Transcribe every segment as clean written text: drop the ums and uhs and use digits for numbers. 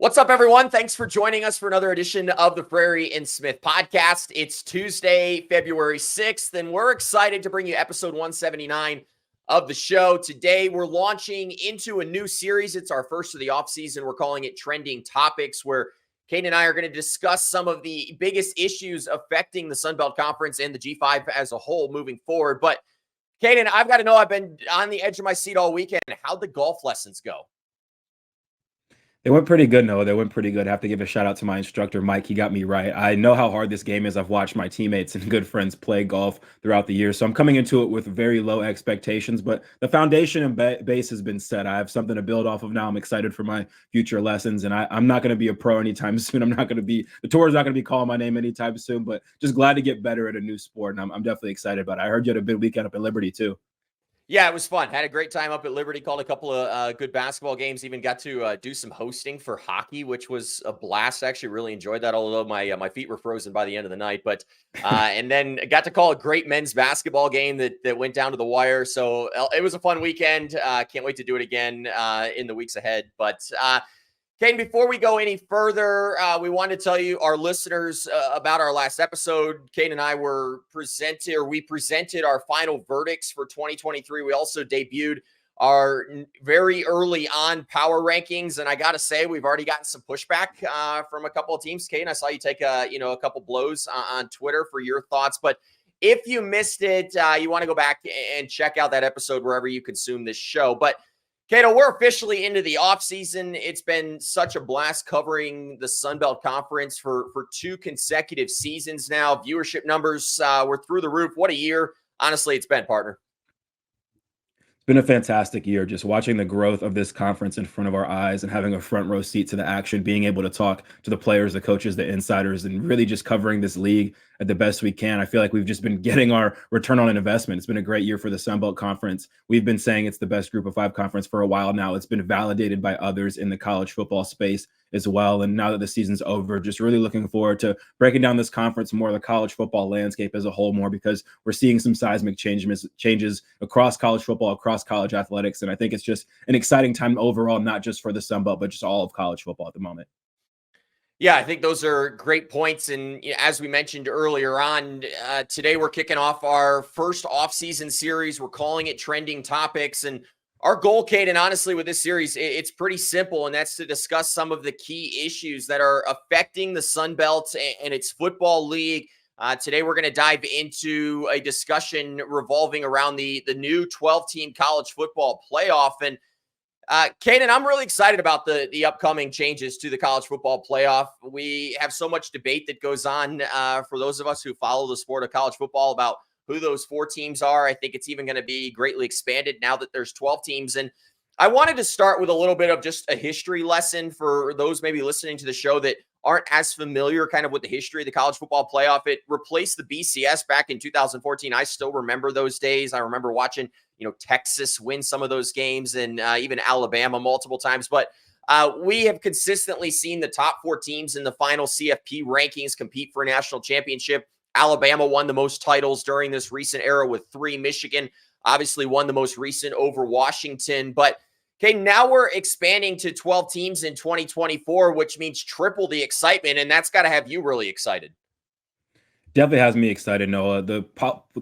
What's up, everyone? Thanks for joining us for another edition of the Frary Smith Podcast. It's Tuesday, February 6th, and we're excited to bring you episode 179 of the show. Today, we're launching into a new series. It's our first of the offseason. We're calling it Trending Topics, where Kaiden and I are going to discuss some of the biggest issues affecting the Sun Belt Conference and the G5 as a whole moving forward. But, Kaiden, I've got to know, I've been on the edge of my seat all weekend. How'd the golf lessons go? They went pretty good, Noah. They went pretty good. I have to give a shout out to my instructor, Mike. He got me right. I know how hard this game is. I've watched my teammates and good friends play golf throughout the year. So I'm coming into it with very low expectations, but the foundation and base has been set. I have something to build off of now. I'm excited for my future lessons, and I'm not going to be a pro anytime soon. The tour is not going to be calling my name anytime soon, but just glad to get better at a new sport. And I'm definitely excited about it. I heard you had a big weekend up at Liberty too. Yeah, it was fun. Had a great time up at Liberty, called a couple of good basketball games, even got to do some hosting for hockey, which was a blast. I actually really enjoyed that, although my feet were frozen by the end of the night. But and then got to call a great men's basketball game that went down to the wire. So it was a fun weekend. Can't wait to do it again in the weeks ahead. But Kaiden, before we go any further, we want to tell you, our listeners, about our last episode. Kaiden and I we presented our final verdicts for 2023. We also debuted our very early on power rankings. And I got to say, we've already gotten some pushback from a couple of teams. Kaiden, I saw you take a couple blows on Twitter for your thoughts. But if you missed it, you want to go back and check out that episode wherever you consume this show. But Kato, we're officially into the offseason. It's been such a blast covering the Sun Belt Conference for two consecutive seasons now. Viewership numbers were through the roof. What a year. Honestly, it's been, partner. It's been a fantastic year, just watching the growth of this conference in front of our eyes and having a front row seat to the action, being able to talk to the players, the coaches, the insiders, and really just covering this league at the best we can. I feel like we've just been getting our return on an investment. It's been a great year for the Sun Belt Conference. We've been saying it's the best Group of Five conference for a while now. It's been validated by others in the college football space as well. And now that the season's over, just really looking forward to breaking down this conference more, the college football landscape as a whole more, because we're seeing some seismic changes across college football, across college athletics. And I think it's just an exciting time overall, not just for the Sun Belt, but just all of college football at the moment. Yeah, I think those are great points. And as we mentioned earlier on, today we're kicking off our first offseason series. We're calling it Trending Topics. And our goal, Kaiden, honestly, with this series, it's pretty simple, and that's to discuss some of the key issues that are affecting the Sun Belt and its football league. Today, we're going to dive into a discussion revolving around the new 12-team college football playoff. And Kaiden, I'm really excited about the upcoming changes to the college football playoff. We have so much debate that goes on for those of us who follow the sport of college football about who those four teams are. I think it's even going to be greatly expanded now that there's 12 teams. And I wanted to start with a little bit of just a history lesson for those maybe listening to the show that aren't as familiar kind of with the history of the college football playoff. It replaced the BCS back in 2014. I still remember those days. I remember watching Texas win some of those games, and even Alabama multiple times. But we have consistently seen the top four teams in the final CFP rankings compete for a national championship. Alabama won the most titles during this recent era with 3. Michigan obviously won the most recent over Washington. But okay, now we're expanding to 12 teams in 2024, which means triple the excitement, and that's got to have you really excited. Definitely has me excited, Noah. The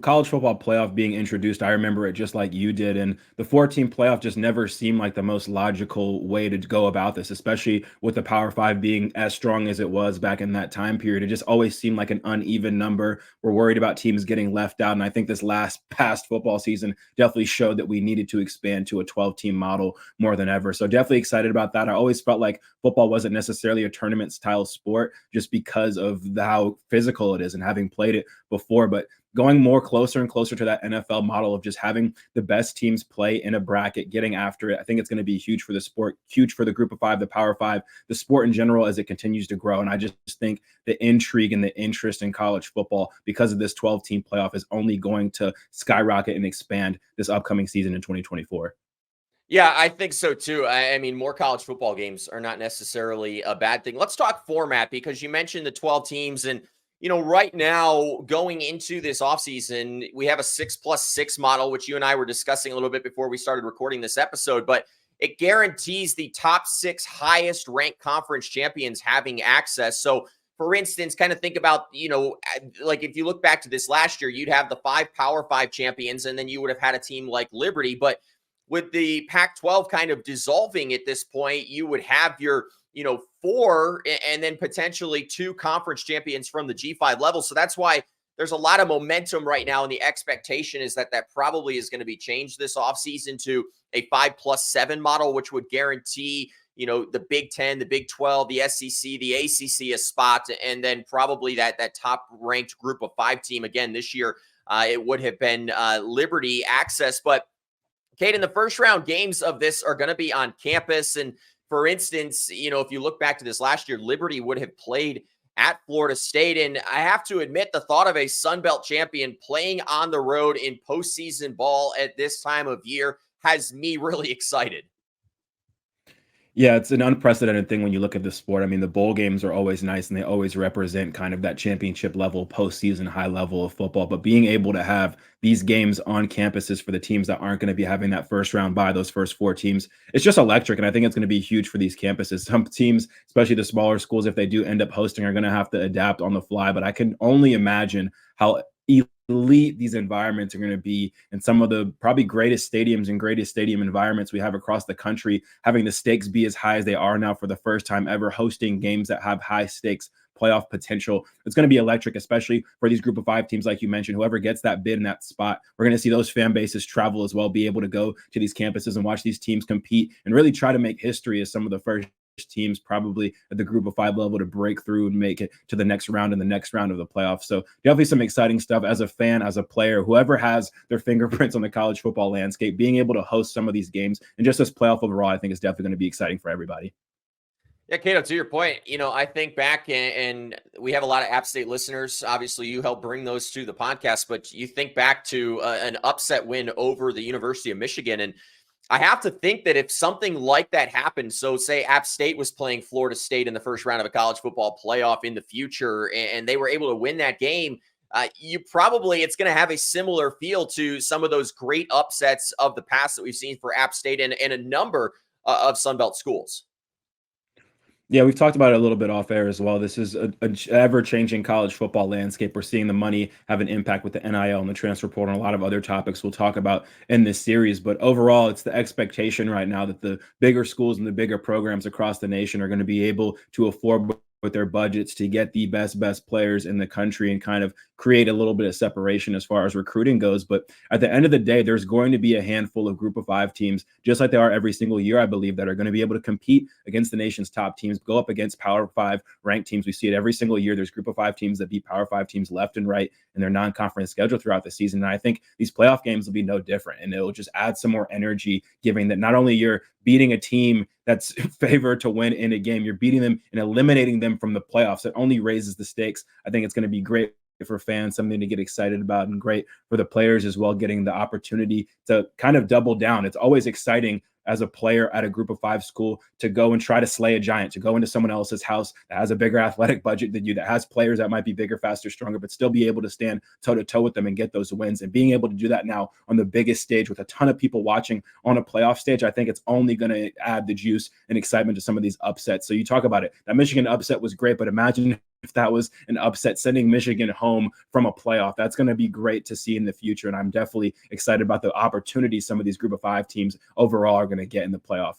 college football playoff being introduced, I remember it just like you did. And the 4-team playoff just never seemed like the most logical way to go about this, especially with the Power 5 being as strong as it was back in that time period. It just always seemed like an uneven number. We're worried about teams getting left out. And I think this past football season definitely showed that we needed to expand to a 12-team model more than ever. So definitely excited about that. I always felt like football wasn't necessarily a tournament style sport just because of how physical it is and having played it before, but going more closer and closer to that NFL model of just having the best teams play in a bracket, getting after it. I think it's going to be huge for the sport, huge for the Group of Five, the Power 5, the sport in general as it continues to grow. And I just think the intrigue and the interest in college football because of this 12-team playoff is only going to skyrocket and expand this upcoming season in 2024. Yeah, I think so too. I mean, more college football games are not necessarily a bad thing. Let's talk format, because you mentioned the 12 teams, and right now going into this offseason, we have a 6+6 model, which you and I were discussing a little bit before we started recording this episode. But it guarantees the top 6 highest ranked conference champions having access. So for instance, kind of think about, like if you look back to this last year, you'd have the 5 Power 5 champions, and then you would have had a team like Liberty. But with the Pac-12 kind of dissolving at this point, you would have your, 4 and then potentially 2 conference champions from the G5 level. So that's why there's a lot of momentum right now. And the expectation is that probably is going to be changed this offseason to a 5+7 model, which would guarantee, the Big 10, the Big 12, the SEC, the ACC a spot, and then probably that top ranked group of 5 team. Again, this year, it would have been Liberty access. But Kaiden, the first round games of this are going to be on campus. And for instance, if you look back to this last year, Liberty would have played at Florida State. And I have to admit, the thought of a Sun Belt champion playing on the road in postseason ball at this time of year has me really excited. Yeah, it's an unprecedented thing when you look at the sport. I mean, the bowl games are always nice and they always represent kind of that championship level, postseason high level of football. But being able to have these games on campuses for the teams that aren't going to be having that first round bye, those first 4 teams, it's just electric. And I think it's going to be huge for these campuses. Some teams, especially the smaller schools, if they do end up hosting, are going to have to adapt on the fly. But I can only imagine how elite these environments are going to be, and some of the probably greatest stadiums and greatest stadium environments we have across the country, having the stakes be as high as they are now for the first time ever, hosting games that have high stakes playoff potential. It's going to be electric, especially for these group of 5 teams, like you mentioned. Whoever gets that bid in that spot, we're going to see those fan bases travel as well, be able to go to these campuses and watch these teams compete and really try to make history as some of the first teams probably at the group of 5 level to break through and make it to the next round and the next round of the playoffs. So definitely some exciting stuff as a fan, as a player, whoever has their fingerprints on the college football landscape, being able to host some of these games and just this playoff overall, I think is definitely going to be exciting for everybody. Yeah, Cato, to your point, I think back, and we have a lot of App State listeners. Obviously, you helped bring those to the podcast, but you think back to an upset win over the University of Michigan, and I have to think that if something like that happened, so say App State was playing Florida State in the first round of a college football playoff in the future, and they were able to win that game, it's going to have a similar feel to some of those great upsets of the past that we've seen for App State and a number of Sunbelt schools. Yeah, we've talked about it a little bit off air as well. This is a ever-changing college football landscape. We're seeing the money have an impact with the NIL and the transfer portal and a lot of other topics we'll talk about in this series. But overall, it's the expectation right now that the bigger schools and the bigger programs across the nation are going to be able to afford with their budgets to get the best players in the country and kind of create a little bit of separation as far as recruiting goes. But at the end of the day, there's going to be a handful of group of 5 teams, just like they are every single year, I believe, that are going to be able to compete against the nation's top teams, go up against Power 5 ranked teams. We see it every single year. There's group of 5 teams that beat Power 5 teams left and right in their non-conference schedule throughout the season. And I think these playoff games will be no different. And it'll just add some more energy, giving that not only you're beating a team that's favored to win in a game, you're beating them and eliminating them from the playoffs. It only raises the stakes. I think it's going to be great for fans, something to get excited about, and great for the players as well, getting the opportunity to kind of double down. It's always exciting as a player at a group of 5 school to go and try to slay a giant, to go into someone else's house that has a bigger athletic budget than you, that has players that might be bigger, faster, stronger, but still be able to stand toe to toe with them and get those wins. And being able to do that now on the biggest stage with a ton of people watching on a playoff stage, I think it's only going to add the juice and excitement to some of these upsets. So you talk about it, that Michigan upset was great, but imagine if that was an upset, sending Michigan home from a playoff. That's going to be great to see in the future. And I'm definitely excited about the opportunities some of these group of 5 teams overall are going to get in the playoff.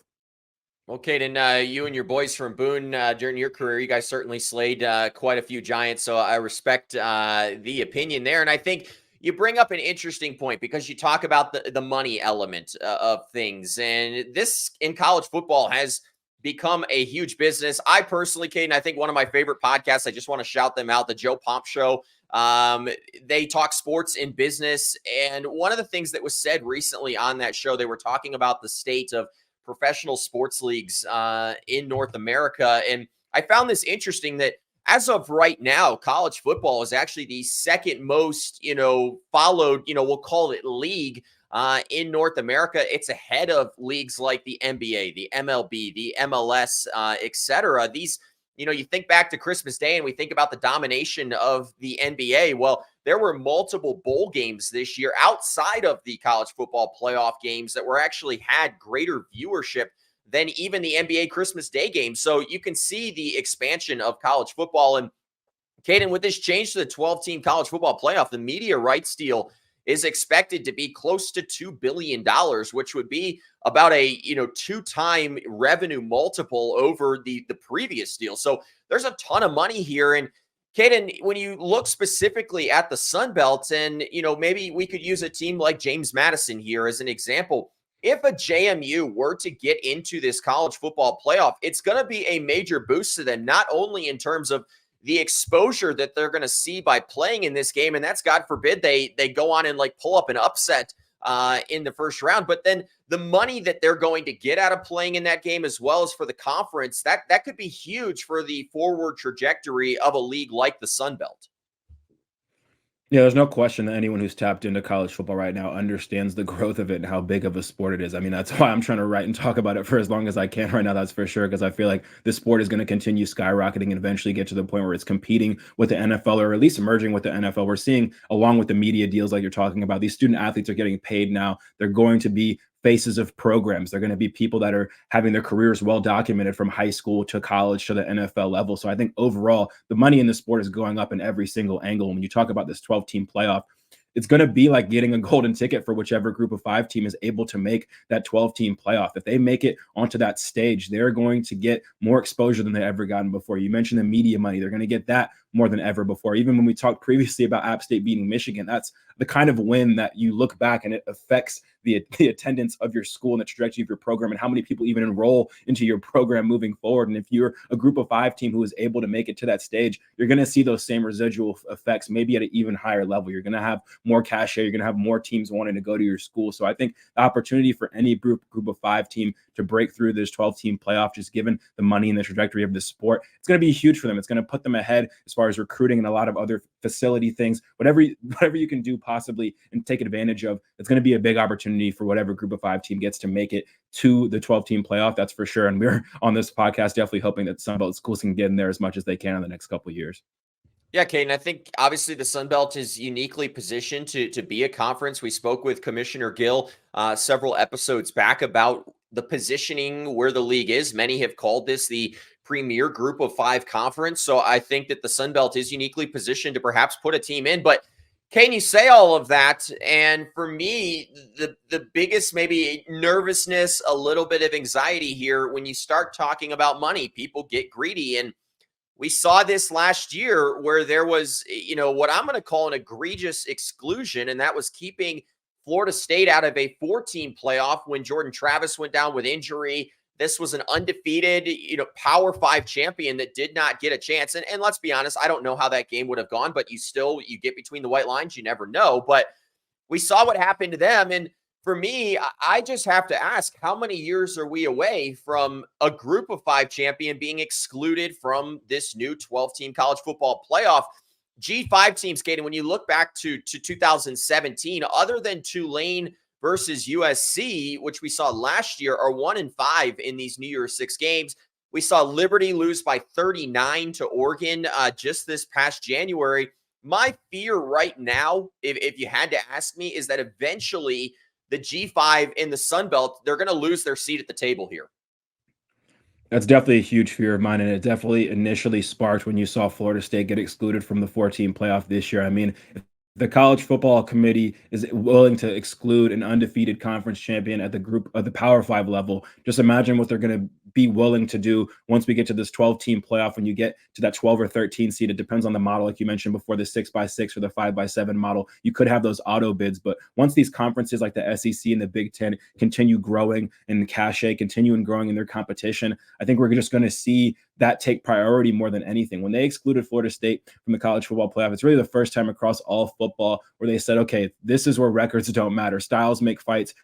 Well, Kaiden, you and your boys from Boone, during your career, you guys certainly slayed quite a few giants. So I respect the opinion there. And I think you bring up an interesting point because you talk about the money element of things. And this in college football has become a huge business. I personally, Kaiden, I think one of my favorite podcasts, I just want to shout them out, the Joe Pomp Show. They talk sports and business. And one of the things that was said recently on that show, they were talking about the state of professional sports leagues in North America. And I found this interesting that as of right now, college football is actually the second most, followed, we'll call it league in North America. It's ahead of leagues like the NBA, the MLB, the MLS, et cetera. These, you think back to Christmas Day and we think about the domination of the NBA. Well, there were multiple bowl games this year outside of the college football playoff games that were actually had greater viewership than even the NBA Christmas Day game. So you can see the expansion of college football. And Kaiden, with this change to the 12-team college football playoff, the media rights deal is expected to be close to $2 billion, which would be about a 2-time revenue multiple over the previous deal. So there's a ton of money here. And Kaiden, when you look specifically at the Sun Belt, and maybe we could use a team like James Madison here as an example. If a JMU were to get into this college football playoff, it's going to be a major boost to them, not only in terms of the exposure that they're going to see by playing in this game, and that's God forbid they go on and pull up an upset in the first round, but then the money that they're going to get out of playing in that game, as well as for the conference, that could be huge for the forward trajectory of a league like the Sun Belt. Yeah, there's no question that anyone who's tapped into college football right now understands the growth of it and how big of a sport it is. I mean, that's why I'm trying to write and talk about it for as long as I can right now, that's for sure, because I feel like this sport is going to continue skyrocketing and eventually get to the point where it's competing with the NFL, or at least merging with the NFL. We're seeing, along with the media deals like you're talking about, these student athletes are getting paid now. They're going to be faces of programs. They're going to be people that are having their careers well documented from high school to college to the NFL level. So I think overall, the money in the sport is going up in every single angle. And when you talk about this 12-team playoff, it's going to be like getting a golden ticket for whichever group of 5 team is able to make that 12-team playoff. If they make it onto that stage, they're going to get more exposure than they've ever gotten before. You mentioned the media money. They're going to get that more than ever before. Even when we talked previously about App State beating Michigan, that's the kind of win that you look back and it affects the attendance of your school and the trajectory of your program and how many people even enroll into your program moving forward. And if you're a group of 5 team who is able to make it to that stage, you're going to see those same residual effects, maybe at an even higher level. You're going to have more cachet. You're going to have more teams wanting to go to your school. So I think the opportunity for any group of 5 team to break through this 12-team playoff, just given the money and the trajectory of the sport, it's going to be huge for them. It's going to put them ahead as far as recruiting and a lot of other facility things, whatever you can do possibly and take advantage of. It's going to be a big opportunity for whatever group of 5 team gets to make it to the 12-team playoff. That's for sure. And we're on this podcast definitely hoping that Sun Belt schools can get in there as much as they can in the next couple of years. Yeah, Kaiden, I think obviously the Sun Belt is uniquely positioned to be a conference. We spoke with Commissioner Gill several episodes back about the positioning where the league is. Many have called this the premier group of 5 conference. So I think that the Sun Belt is uniquely positioned to perhaps put a team in. But can you say all of that? And for me, the biggest maybe nervousness, a little bit of anxiety here when you start talking about money, people get greedy. And we saw this last year where there was, what I'm going to call an egregious exclusion, and that was keeping Florida State out of a 4-team playoff when Jordan Travis went down with injury. This was an undefeated, Power 5 champion that did not get a chance. And let's be honest, I don't know how that game would have gone, but you get between the white lines, you never know. But we saw what happened to them. And for me, I just have to ask, how many years are we away from a group of 5 champion being excluded from this new 12-team college football playoff? G5 teams, Kaiden, when you look back to 2017, other than Tulane versus USC, which we saw last year, are 1-5 in these New Year's 6 games. We saw Liberty lose by 39 to Oregon just this past January. My fear right now, if you had to ask me, is that eventually the G5 in the Sun Belt, they're going to lose their seat at the table here. That's definitely a huge fear of mine, and it definitely initially sparked when you saw Florida State get excluded from the 4-team playoff this year. I mean, if the college football committee is willing to exclude an undefeated conference champion at the group of the Power 5 level, just imagine what they're going to be willing to do once we get to this 12-team playoff. When you get to that 12 or 13 seed, it depends on the model, like you mentioned before, the 6x6 or the 5x7 model. You could have those auto bids, but once these conferences like the SEC and the Big Ten continue growing and cachet, continuing growing in their competition, I think we're just going to see that take priority more than anything. When they excluded Florida State from the college football playoff, it's really the first time across all football where they said, okay, this is where records don't matter. Styles make fights.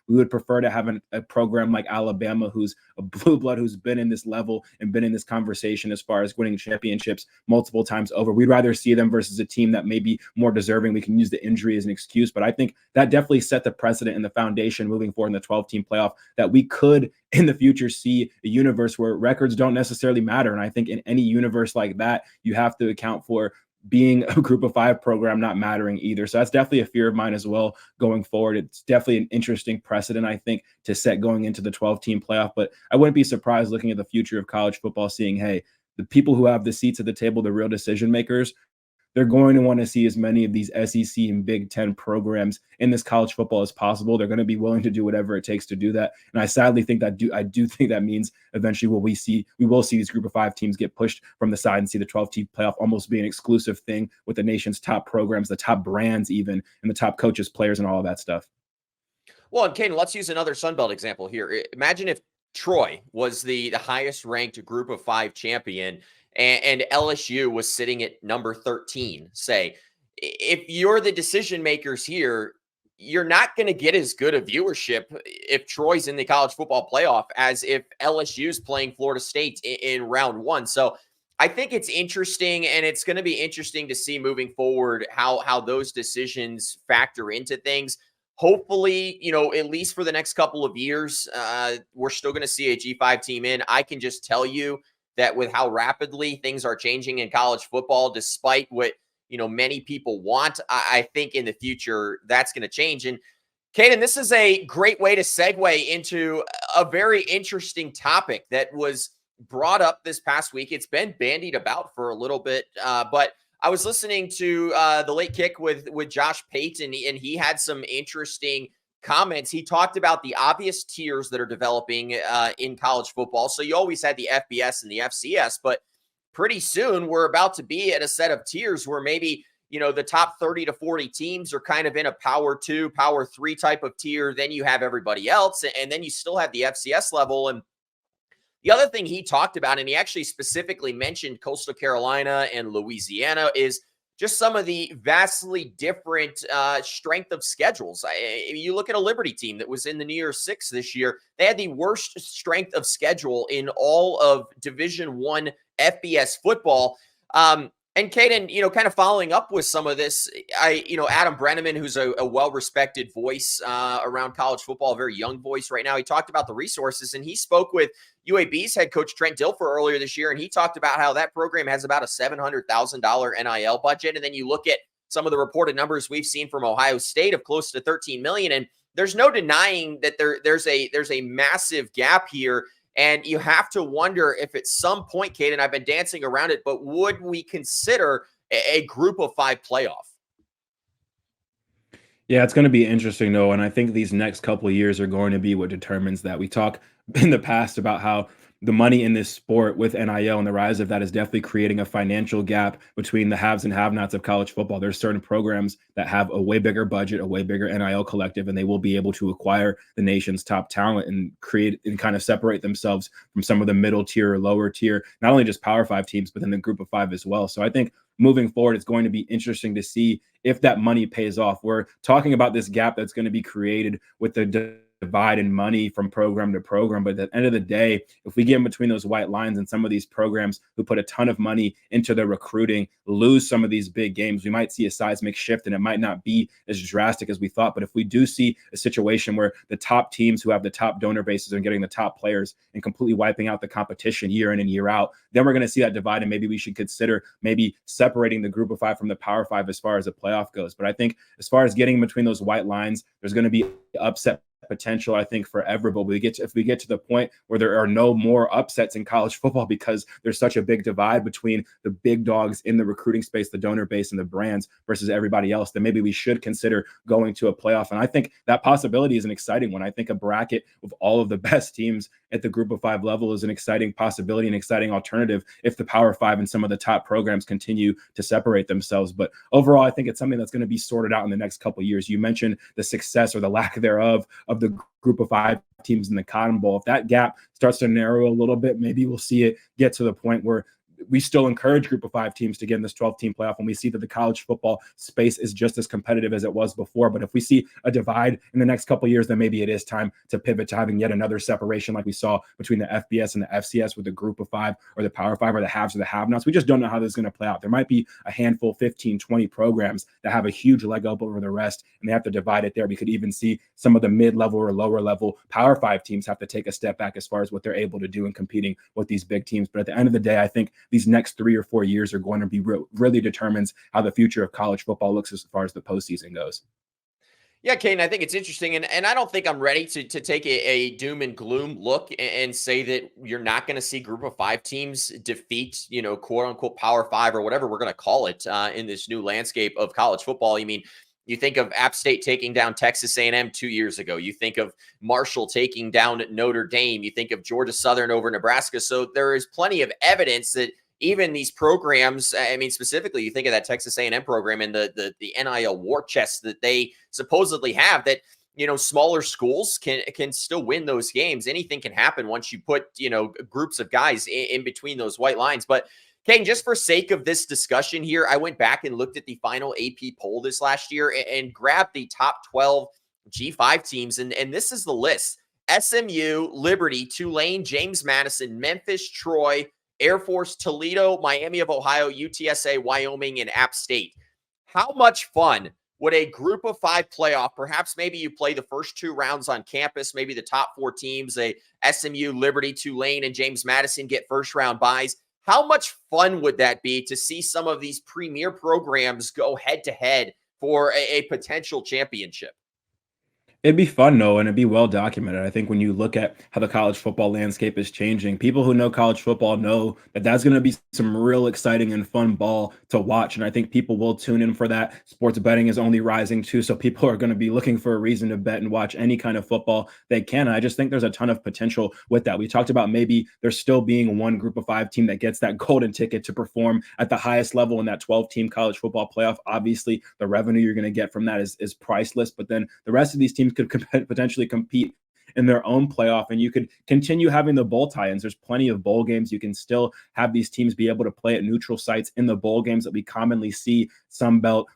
We would prefer to have a program like Alabama, who's a blue blood, who's been in this level and been in this conversation as far as winning championships multiple times over. We'd rather see them versus a team that may be more deserving. We can use the injury as an excuse, but I think that definitely set the precedent and the foundation moving forward in the 12-team playoff that we could in the future see a universe where records don't necessarily matter. And I think in any universe like that, you have to account for being a group of 5 program not mattering either. So that's definitely a fear of mine as well going forward. It's definitely an interesting precedent, I think, to set going into the 12-team playoff. But I wouldn't be surprised looking at the future of college football, seeing, hey, the people who have the seats at the table, the real decision makers, they're going to want to see as many of these SEC and Big Ten programs in this college football as possible. They're going to be willing to do whatever it takes to do that. And I sadly think that I do think that means eventually we will see these group of 5 teams get pushed from the side and see the 12-team playoff almost be an exclusive thing with the nation's top programs, the top brands even, and the top coaches, players, and all of that stuff. Well, and Kaiden, let's use another Sun Belt example here. Imagine if Troy was the highest ranked group of 5 champion and LSU was sitting at number 13, say. If you're the decision makers here, you're not going to get as good a viewership if Troy's in the college football playoff as if LSU's playing Florida State in round 1. So I think it's interesting, and it's going to be interesting to see moving forward how those decisions factor into things. Hopefully, at least for the next couple of years, we're still going to see a G5 team in. I can just tell you that with how rapidly things are changing in college football, despite what, many people want, I think in the future that's going to change. And Kaiden, this is a great way to segue into a very interesting topic that was brought up this past week. It's been bandied about for a little bit, but I was listening to the Late Kick with Josh Payton, and he had some interesting comments. He talked about the obvious tiers that are developing in college football. So you always had the FBS and the FCS, but pretty soon we're about to be at a set of tiers where maybe, the top 30 to 40 teams are kind of in a power 2, power 3 type of tier. Then you have everybody else, and then you still have the FCS level. And the other thing he talked about, and he actually specifically mentioned Coastal Carolina and Louisiana, is just some of the vastly different strength of schedules. You look at a Liberty team that was in the New Year's Six this year. They had the worst strength of schedule in all of Division I FBS football. And Kaiden, kind of following up with some of this, Adam Brenneman, who's a well-respected voice around college football, a very young voice right now, he talked about the resources, and he spoke with UAB's head coach Trent Dilfer earlier this year, and he talked about how that program has about a $700,000 NIL budget. And then you look at some of the reported numbers we've seen from Ohio State of close to $13 million, and there's no denying that there's a massive gap here. And you have to wonder if at some point, Kaiden, I've been dancing around it, but would we consider a group of 5 playoff? Yeah, it's going to be interesting, though. And I think these next couple of years are going to be what determines that. We talk in the past about how the money in this sport with NIL and the rise of that is definitely creating a financial gap between the haves and have-nots of college football. There's certain programs that have a way bigger budget, a way bigger NIL collective, and they will be able to acquire the nation's top talent and create and kind of separate themselves from some of the middle tier or lower tier, not only just Power 5 teams, but then the group of 5 as well. So I think moving forward, it's going to be interesting to see if that money pays off. We're talking about this gap that's going to be created with the divide in money from program to program. But at the end of the day, if we get in between those white lines and some of these programs who put a ton of money into their recruiting lose some of these big games, we might see a seismic shift, and it might not be as drastic as we thought. But if we do see a situation where the top teams who have the top donor bases are getting the top players and completely wiping out the competition year in and year out, then we're going to see that divide. And maybe we should consider maybe separating the group of 5 from the Power 5 as far as the playoff goes. But I think as far as getting between those white lines, there's going to be upset potential, I think, forever. But if we get to the point where there are no more upsets in college football because there's such a big divide between the big dogs in the recruiting space, the donor base, and the brands versus everybody else, then maybe we should consider going to a playoff. And I think that possibility is an exciting one. I think a bracket with all of the best teams at the group of 5 level is an exciting possibility, an exciting alternative if the Power 5 and some of the top programs continue to separate themselves. But overall, I think it's something that's going to be sorted out in the next couple of years. You mentioned the success or the lack thereof of the group of 5 teams in the Cotton Bowl. If that gap starts to narrow a little bit, maybe we'll see it get to the point where we still encourage group of 5 teams to get in this 12-team playoff, and we see that the college football space is just as competitive as it was before. But if we see a divide in the next couple of years, then maybe it is time to pivot to having yet another separation like we saw between the FBS and the FCS with the group of 5 or the Power 5 or the haves or the have-nots. We just don't know how this is going to play out. There might be a handful, 15, 20 programs that have a huge leg up over the rest, and they have to divide it there. We could even see some of the mid-level or lower-level Power 5 teams have to take a step back as far as what they're able to do in competing with these big teams. But at the end of the day, I think these next 3 or 4 years are going to be really determines how the future of college football looks as far as the postseason goes. Yeah, Caden, I think it's interesting. And I don't think I'm ready to take a doom and gloom look and say that you're not going to see group of 5 teams defeat, quote unquote Power 5 or whatever we're going to call it in this new landscape of college football. You think of App State taking down Texas A&M 2 years ago. You think of Marshall taking down Notre Dame. You think of Georgia Southern over Nebraska. So there is plenty of evidence that even these programs, specifically, you think of that Texas A&M program and the NIL war chest that they supposedly have, that smaller schools can still win those games. Anything can happen once you put groups of guys in between those white lines. But Kane, just for sake of this discussion here, I went back and looked at the final AP poll this last year and grabbed the top 12 G5 teams, and this is the list: SMU, Liberty, Tulane, James Madison, Memphis, Troy, Air Force, Toledo, Miami of Ohio, UTSA, Wyoming, and App State. How much fun would a group of 5 playoff, perhaps maybe you play the first 2 rounds on campus, maybe the top 4 teams, SMU, Liberty, Tulane, and James Madison get first round buys. How much fun would that be to see some of these premier programs go head to head for a potential championship? It'd be fun, though, and it'd be well documented. I think when you look at how the college football landscape is changing, people who know college football know that that's going to be some real exciting and fun ball to watch. And I think people will tune in for that. Sports betting is only rising too, so people are going to be looking for a reason to bet and watch any kind of football they can. And I just think there's a ton of potential with that. We talked about maybe there's still being one group of 5 team that gets that golden ticket to perform at the highest level in that 12-team college football playoff. Obviously, the revenue you're going to get from that is priceless, but then the rest of these teams could potentially compete in their own playoff, and you could continue having the bowl tie-ins. There's plenty of bowl games. You can still have these teams be able to play at neutral sites in the bowl games that we commonly see: Sun Belt,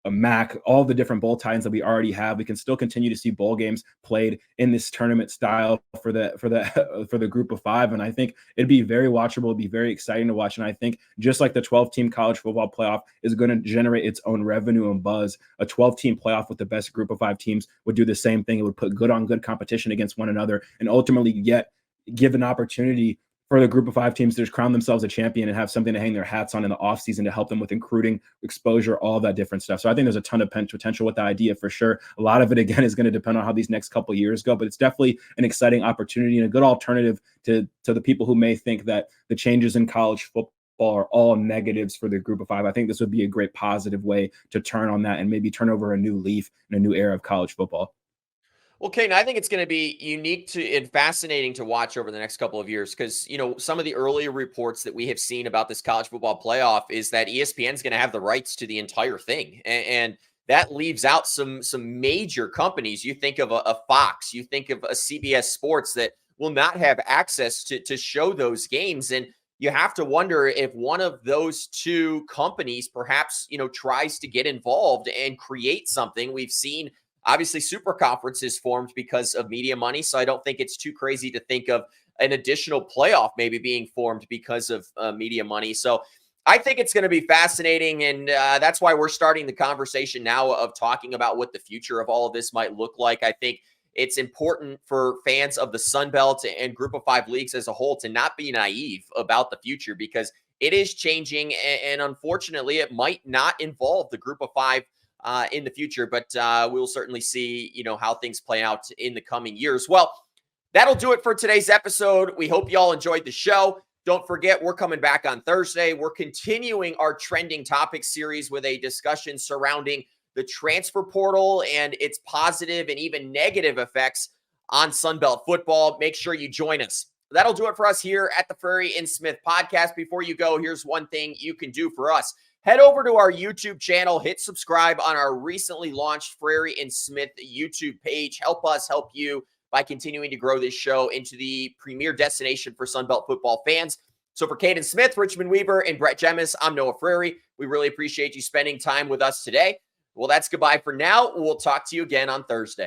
a MAC, all the different bowl tie-ins that we already have. We can still continue to see bowl games played in this tournament style for the group of 5. And I think it'd be very watchable. It'd be very exciting to watch. And I think just like the 12-team college football playoff is going to generate its own revenue and buzz, a 12-team playoff with the best group of 5 teams would do the same thing. It would put good on good competition against one another and ultimately give an opportunity for the group of 5 teams to just crown themselves a champion and have something to hang their hats on in the offseason to help them with recruiting, exposure, all that different stuff. So I think there's a ton of potential with the idea for sure. A lot of it, again, is going to depend on how these next couple of years go, but it's definitely an exciting opportunity and a good alternative to the people who may think that the changes in college football are all negatives for the group of 5. I think this would be a great positive way to turn on that and maybe turn over a new leaf in a new era of college football. Well, Kane, I think it's going to be unique and fascinating to watch over the next couple of years because, some of the earlier reports that we have seen about this college football playoff is that ESPN is going to have the rights to the entire thing. And that leaves out some major companies. You think of a Fox, you think of a CBS Sports that will not have access to show those games. And you have to wonder if one of those 2 companies perhaps, tries to get involved and create something. We've seen, obviously, Super Conference is formed because of media money, so I don't think it's too crazy to think of an additional playoff maybe being formed because of media money. So I think it's going to be fascinating, and that's why we're starting the conversation now of talking about what the future of all of this might look like. I think it's important for fans of the Sun Belt and Group of 5 leagues as a whole to not be naive about the future because it is changing, and unfortunately, it might not involve the Group of 5 in the future, but we'll certainly see, how things play out in the coming years. Well, that'll do it for today's episode. We hope you all enjoyed the show. Don't forget, we're coming back on Thursday. We're continuing our trending topics series with a discussion surrounding the transfer portal and its positive and even negative effects on Sunbelt football. Make sure you join us. That'll do it for us here at the Frary Smith Podcast. Before you go, here's one thing you can do for us. Head over to our YouTube channel, hit subscribe on our recently launched Frary Smith YouTube page. Help us help you by continuing to grow this show into the premier destination for Sunbelt football fans. So for Kaiden Smith, Richmond Weaver, and Brett Jemis, I'm Noah Frary. We really appreciate you spending time with us today. Well, that's goodbye for now. We'll talk to you again on Thursday.